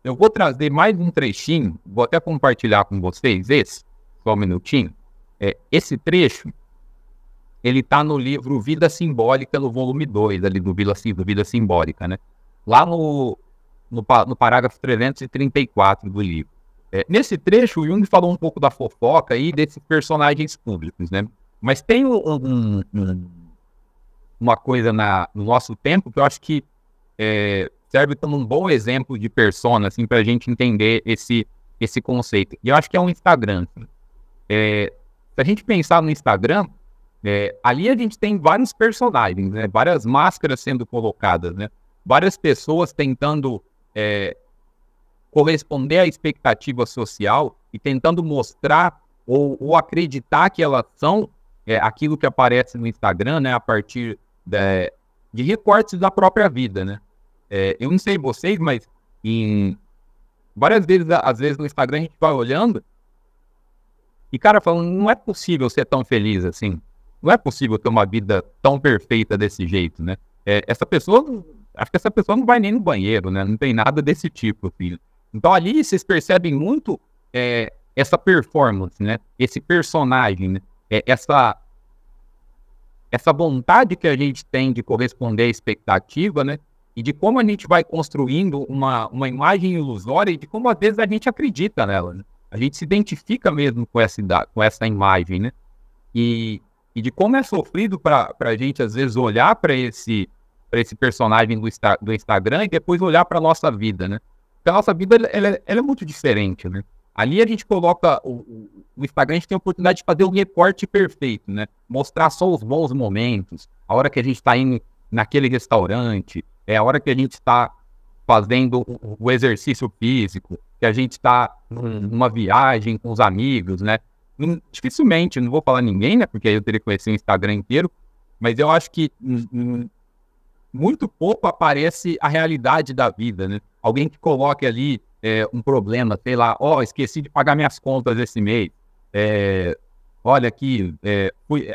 Eu vou trazer mais um trechinho, vou até compartilhar com vocês só um minutinho. Esse trecho, ele está no livro Vida Simbólica, no volume 2, ali do Vida Simbólica, né? Lá no parágrafo 334 do livro. Nesse trecho, o Jung falou um pouco da fofoca e desses personagens públicos, né? Mas tem uma coisa no nosso tempo que eu acho que serve como um bom exemplo de persona, assim, para a gente entender esse conceito. E eu acho que é um Instagram. Se a gente pensar no Instagram, ali a gente tem vários personagens, né? Várias máscaras sendo colocadas, né? Várias pessoas tentando corresponder à expectativa social e tentando mostrar ou acreditar que elas são aquilo que aparece no Instagram, né? A partir de recortes da própria vida, né? Eu não sei vocês, mas várias vezes, às vezes no Instagram a gente vai olhando e, cara, falando, não é possível ser tão feliz assim. Não é possível ter uma vida tão perfeita desse jeito, né? Acho que essa pessoa não vai nem no banheiro, né? Não tem nada desse tipo, filho. Então ali vocês percebem muito essa performance, né? Esse personagem, né? Essa vontade que a gente tem de corresponder à expectativa, né? E de como a gente vai construindo uma imagem ilusória e de como às vezes a gente acredita nela, né? A gente se identifica mesmo com essa imagem, né? E de como é sofrido para a gente, às vezes, olhar para esse personagem do Instagram e depois olhar para a nossa vida, né? Porque a nossa vida ela é muito diferente, né? Ali a gente coloca o Instagram, a gente tem a oportunidade de fazer um recorte perfeito, né? Mostrar só os bons momentos, a hora que a gente está indo naquele restaurante, a hora que a gente está fazendo o exercício físico, que a gente está numa viagem com os amigos, né? Dificilmente, não vou falar ninguém, né? Porque aí eu teria que conhecer o Instagram inteiro, mas eu acho que muito pouco aparece a realidade da vida, né? Alguém que coloque ali um problema, sei lá, esqueci de pagar minhas contas esse mês, olha aqui,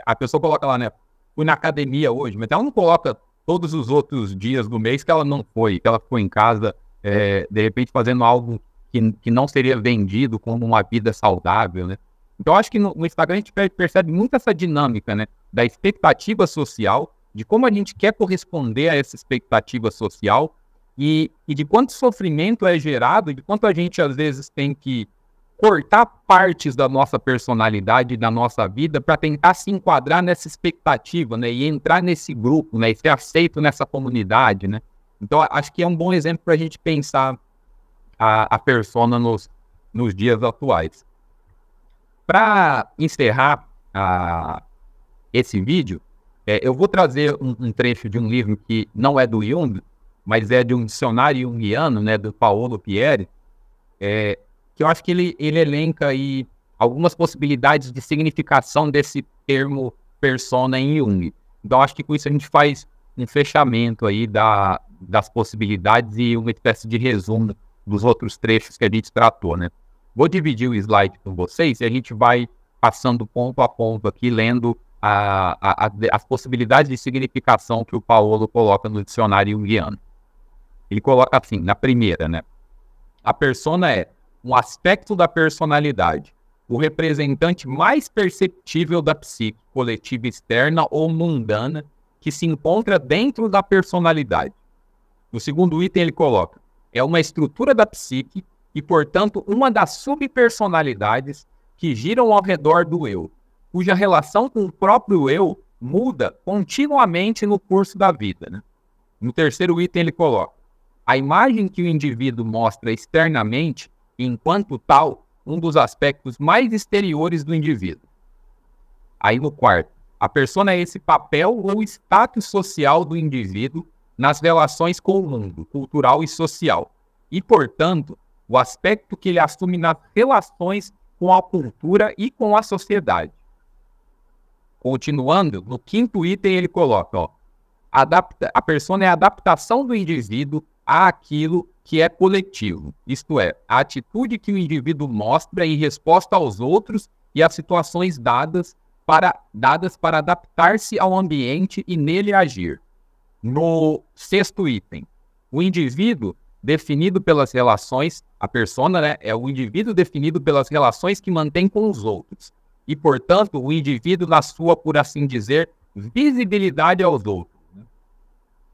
a pessoa coloca lá, né? Fui na academia hoje, mas ela não coloca todos os outros dias do mês que ela não foi, que ela ficou em casa, de repente fazendo algo que não seria vendido como uma vida saudável, né? Então, eu acho que no Instagram a gente percebe muito essa dinâmica, né? Da expectativa social, de como a gente quer corresponder a essa expectativa social e de quanto sofrimento é gerado e de quanto a gente, às vezes, tem que cortar partes da nossa personalidade, da nossa vida, para tentar se enquadrar nessa expectativa, né? E entrar nesse grupo, né? E ser aceito nessa comunidade, né? Então, acho que é um bom exemplo para a gente pensar a persona nos dias atuais. Para encerrar esse vídeo, eu vou trazer um trecho de um livro que não é do Jung, mas é de um dicionário junguiano, né, do Paulo Pierre, que eu acho que ele elenca aí algumas possibilidades de significação desse termo persona em Jung. Então, acho que com isso a gente faz um fechamento aí das possibilidades e uma espécie de resumo dos outros trechos que a gente tratou, né? Vou dividir o slide com vocês e a gente vai passando ponto a ponto aqui, lendo as possibilidades de significação que o Paulo coloca no dicionário junguiano. Ele coloca assim, na primeira, né? A persona é um aspecto da personalidade, o representante mais perceptível da psique coletiva externa ou mundana que se encontra dentro da personalidade. No segundo item ele coloca, é uma estrutura da psique e, portanto, uma das subpersonalidades que giram ao redor do eu, cuja relação com o próprio eu muda continuamente no curso da vida, né? No terceiro item ele coloca, a imagem que o indivíduo mostra externamente, enquanto tal, um dos aspectos mais exteriores do indivíduo. Aí no quarto, a persona é esse papel ou status social do indivíduo nas relações com o mundo, cultural e social. E, portanto, o aspecto que ele assume nas relações com a cultura e com a sociedade. Continuando, no quinto item ele coloca, a persona é a adaptação do indivíduo àquilo que é coletivo, isto é, a atitude que o indivíduo mostra em resposta aos outros e às situações dadas para adaptar-se ao ambiente e nele agir. No sexto item, o indivíduo definido pelas relações, a persona, né, é o indivíduo definido pelas relações que mantém com os outros. E, portanto, o indivíduo na sua, por assim dizer, visibilidade aos outros.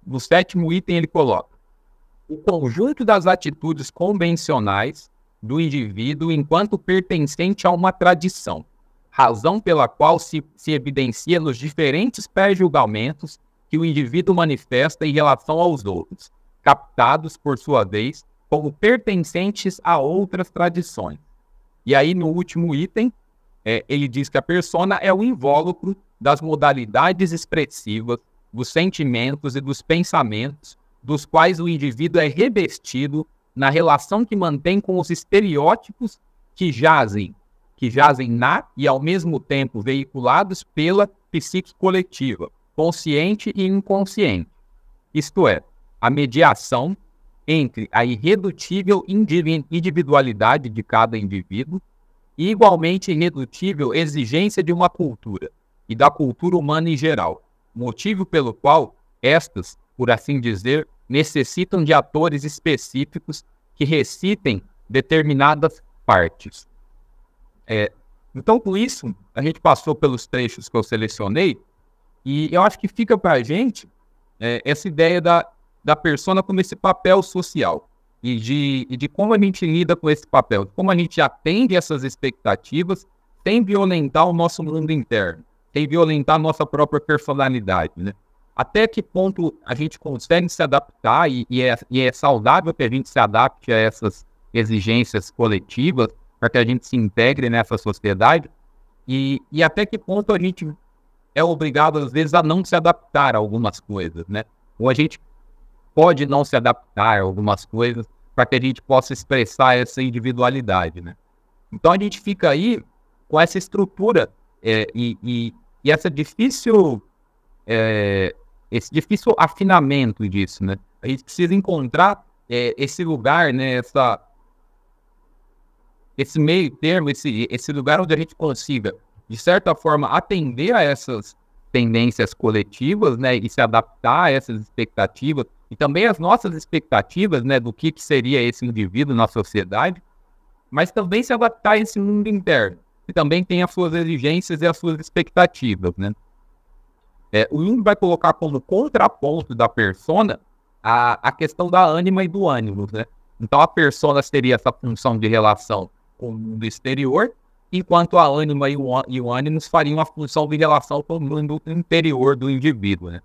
No 7º item ele coloca o conjunto das atitudes convencionais do indivíduo enquanto pertencente a uma tradição, razão pela qual se evidencia nos diferentes pré-julgamentos que o indivíduo manifesta em relação aos outros, captados, por sua vez, como pertencentes a outras tradições. E aí, no último item, ele diz que a persona é o invólucro das modalidades expressivas, dos sentimentos e dos pensamentos, dos quais o indivíduo é revestido na relação que mantém com os estereótipos que jazem na e, ao mesmo tempo, veiculados pela psique coletiva, consciente e inconsciente. Isto é, a mediação entre a irredutível individualidade de cada indivíduo e, igualmente irredutível, exigência de uma cultura e da cultura humana em geral, motivo pelo qual estas, por assim dizer, necessitam de atores específicos que recitem determinadas partes. Então, com isso, a gente passou pelos trechos que eu selecionei e eu acho que fica para a gente essa ideia da persona como esse papel social e de como a gente lida com esse papel, como a gente atende essas expectativas sem violentar o nosso mundo interno, sem violentar a nossa própria personalidade, né? Até que ponto a gente consegue se adaptar e é saudável que a gente se adapte a essas exigências coletivas para que a gente se integre nessa sociedade e até que ponto a gente é obrigado, às vezes, a não se adaptar a algumas coisas, né? Ou a gente pode não se adaptar a algumas coisas para que a gente possa expressar essa individualidade, né? Então a gente fica aí com essa estrutura e essa difícil... esse difícil afinamento disso, né? A gente precisa encontrar esse lugar, né? Esse meio termo, esse lugar onde a gente consiga, de certa forma, atender a essas tendências coletivas, né? E se adaptar a essas expectativas e também as nossas expectativas, né? Do que seria esse indivíduo na sociedade, mas também se adaptar a esse mundo interno, que também tem as suas exigências e as suas expectativas, né? O Jung vai colocar como contraponto da persona a questão da ânima e do ânimo, né? Então a persona seria essa função de relação com o mundo exterior, enquanto a ânima e o ânimos fariam a função de relação com o mundo interior do indivíduo, né?